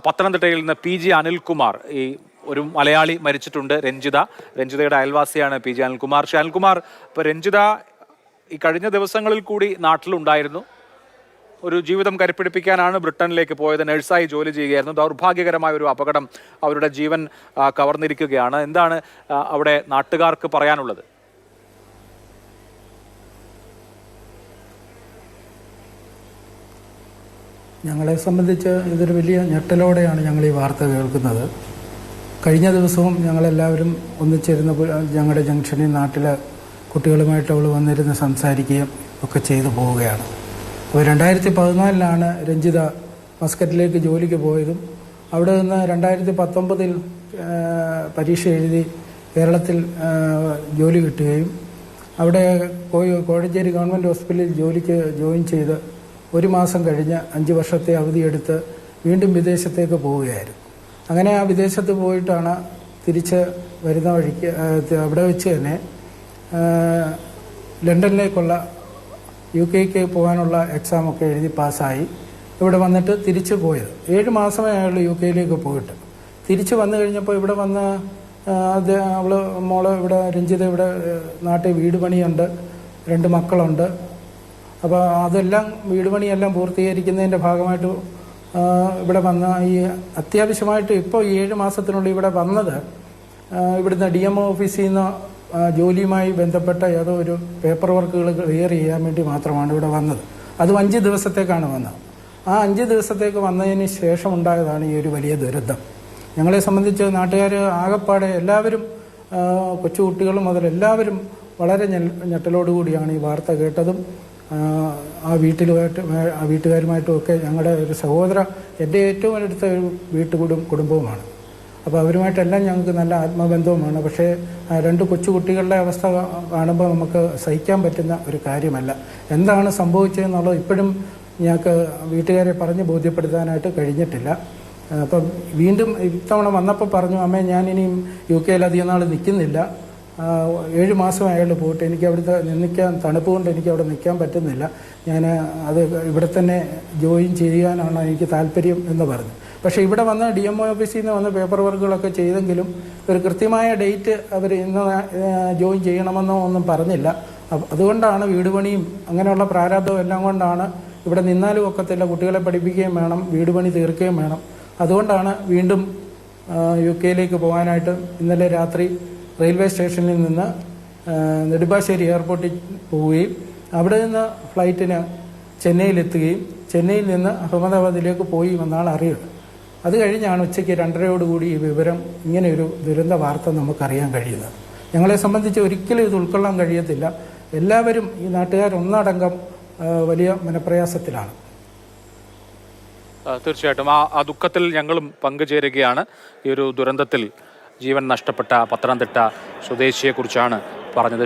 പത്തനംതിട്ടയിൽ നിന്ന് PG അനിൽകുമാർ, ഈ ഒരു മലയാളി മരിച്ചിട്ടുണ്ട്, രഞ്ജിതയുടെ അയൽവാസിയാണ് PG അനിൽകുമാർ. അനിൽകുമാർ, ഇപ്പോൾ രഞ്ജിത ഈ കഴിഞ്ഞ ദിവസങ്ങളിൽ കൂടി നാട്ടിലുണ്ടായിരുന്നു. ഒരു ജീവിതം കരുപ്പിടിപ്പിക്കാനാണ് ബ്രിട്ടനിലേക്ക് പോയത്. നഴ്സായി ജോലി ചെയ്യുകയായിരുന്നു. ദൗർഭാഗ്യകരമായ ഒരു അപകടം അവരുടെ ജീവൻ കവർന്നിരിക്കുകയാണ്. എന്താണ് അവിടെ നാട്ടുകാർക്ക് പറയാനുള്ളത്? ഞങ്ങളെ സംബന്ധിച്ച് ഇതൊരു വലിയ ഞെട്ടലോടെയാണ് ഞങ്ങൾ ഈ വാർത്ത കേൾക്കുന്നത്. കഴിഞ്ഞ ദിവസവും ഞങ്ങളെല്ലാവരും ഒന്നിച്ചിരുന്നപ്പോൾ ഞങ്ങളുടെ ജംഗ്ഷനിൽ നാട്ടിലെ കുട്ടികളുമായിട്ട് അവൾ വന്നിരുന്ന് സംസാരിക്കുകയും ഒക്കെ ചെയ്തു പോവുകയാണ്. അപ്പോൾ 2014 രഞ്ജിത മസ്കറ്റിലേക്ക് ജോലിക്ക് പോയതും അവിടെ നിന്ന് 2019 പരീക്ഷ എഴുതി കേരളത്തിൽ ജോലി കിട്ടുകയും അവിടെ കോഴഞ്ചേരി ഗവൺമെൻറ് ഹോസ്പിറ്റലിൽ ജോലിക്ക് ജോയിൻ ചെയ്ത് 1 മാസം കഴിഞ്ഞ് 5 വർഷത്തെ അവധിയെടുത്ത് വീണ്ടും വിദേശത്തേക്ക് പോവുകയായിരുന്നു. അങ്ങനെ ആ വിദേശത്ത് പോയിട്ടാണ് തിരിച്ച് വരുന്ന വഴിക്ക് അവിടെ വെച്ച് തന്നെ ലണ്ടനിലേക്കുള്ള UK പോകാനുള്ള എക്സാമൊക്കെ എഴുതി പാസ്സായി ഇവിടെ വന്നിട്ട് തിരിച്ചു പോയത്. 7 മാസമേ അയാൾ UK പോയിട്ട് തിരിച്ച് വന്നു കഴിഞ്ഞപ്പോൾ ഇവിടെ വന്ന് മോള് ഇവിടെ രഞ്ജിത ഇവിടെ നാട്ടിൽ വീട് പണിയുണ്ട്, 2 മക്കളുണ്ട്. അപ്പോൾ അതെല്ലാം വീട് പണിയെല്ലാം പൂർത്തീകരിക്കുന്നതിൻ്റെ ഭാഗമായിട്ട് ഇവിടെ വന്ന ഈ അത്യാവശ്യമായിട്ട് ഇപ്പോൾ 7 മാസത്തിനുള്ളിൽ ഇവിടെ വന്നത് ഇവിടുന്ന് DMO ഓഫീസിൽ നിന്ന് ജോലിയുമായി ബന്ധപ്പെട്ട ഏതോ ഒരു പേപ്പർ വർക്കുകൾ ക്ലിയർ ചെയ്യാൻ വേണ്ടി മാത്രമാണ് ഇവിടെ വന്നത്. അതും 5 ദിവസത്തേക്കാണ് വന്നത്. ആ 5 ദിവസത്തേക്ക് വന്നതിന് ശേഷം ഉണ്ടായതാണ് ഈ ഒരു വലിയ ദുരന്തം. ഞങ്ങളെ സംബന്ധിച്ച് നാട്ടുകാർ ആകെപ്പാടെ എല്ലാവരും, കൊച്ചുകുട്ടികൾ മുതൽ എല്ലാവരും വളരെ ഞെട്ടലോടുകൂടിയാണ് ഈ വാർത്ത കേട്ടതും ആ വീട്ടുകാരുമായിട്ടും ഒക്കെ. ഞങ്ങളുടെ ഒരു സഹോദര, എൻ്റെ ഏറ്റവും അടുത്ത ഒരു കുടുംബവുമാണ്. അപ്പോൾ അവരുമായിട്ടെല്ലാം ഞങ്ങൾക്ക് നല്ല ആത്മബന്ധവുമാണ്. പക്ഷേ 2 കൊച്ചുകുട്ടികളുടെ അവസ്ഥ കാണുമ്പോൾ നമുക്ക് സഹിക്കാൻ പറ്റുന്ന ഒരു കാര്യമല്ല. എന്താണ് സംഭവിച്ചതെന്നുള്ളത് ഇപ്പോഴും ഞങ്ങൾക്ക് വീട്ടുകാരെ പറഞ്ഞ് ബോധ്യപ്പെടുത്താനായിട്ട് കഴിഞ്ഞിട്ടില്ല. അപ്പം വീണ്ടും ഇത്തവണ വന്നപ്പോൾ പറഞ്ഞു, അമ്മേ ഞാനിനിയും UK അധികം നാൾ നിൽക്കുന്നില്ല, 7 മാസം അയാൾ പോയിട്ട് എനിക്ക് അവിടുത്തെ തണുപ്പ് കൊണ്ട് എനിക്ക് അവിടെ നിൽക്കാൻ പറ്റുന്നില്ല, ഞാൻ അത് ഇവിടെ തന്നെ ജോയിൻ ചെയ്യാനാണ് എനിക്ക് താല്പര്യം എന്ന് പറഞ്ഞു. പക്ഷേ ഇവിടെ വന്ന് DMO ഓഫീസിൽ നിന്ന് വന്ന് പേപ്പർ വർക്കുകളൊക്കെ ചെയ്തെങ്കിലും ഒരു കൃത്യമായ ഡേറ്റ് അവർ ഇന്ന് ജോയിൻ ചെയ്യണമെന്നോ ഒന്നും പറഞ്ഞില്ല. അതുകൊണ്ടാണ് വീട് പണിയും അങ്ങനെയുള്ള പ്രാരാബ്ദവും എല്ലാം കൊണ്ടാണ് ഇവിടെ നിന്നാലും ഒക്കത്തില്ല, കുട്ടികളെ പഠിപ്പിക്കുകയും വേണം, വീട് പണി തീർക്കുകയും വേണം. അതുകൊണ്ടാണ് വീണ്ടും UK പോകാനായിട്ട് ഇന്നലെ രാത്രി റെയിൽവേ സ്റ്റേഷനിൽ നിന്ന് നെടുമ്പാശ്ശേരി എയർപോർട്ടിൽ പോവുകയും അവിടെ നിന്ന് ഫ്ലൈറ്റിന് ചെന്നൈയിലെത്തുകയും ചെന്നൈയിൽ നിന്ന് അഹമ്മദാബാദിലേക്ക് പോയി എന്നാണ് അറിയുന്നത്. അത് കഴിഞ്ഞാണ് ഉച്ചയ്ക്ക് 2:30 ഈ വിവരം, ഇങ്ങനെയൊരു ദുരന്ത വാർത്ത നമുക്കറിയാൻ കഴിയുന്നത്. ഞങ്ങളെ സംബന്ധിച്ച് ഒരിക്കലും ഇത് ഉൾക്കൊള്ളാൻ കഴിയത്തില്ല. എല്ലാവരും ഈ നാട്ടുകാരൊന്നടങ്കം വലിയ മനപ്രയാസത്തിലാണ്. തീർച്ചയായിട്ടും ആ ദുഃഖത്തിൽ ഞങ്ങളും പങ്കുചേരുകയാണ്. ഈ ഒരു ദുരന്തത്തിൽ ജീവൻ നഷ്ടപ്പെട്ട പത്തനംതിട്ട സ്വദേശിയെക്കുറിച്ചാണ് പറഞ്ഞത്.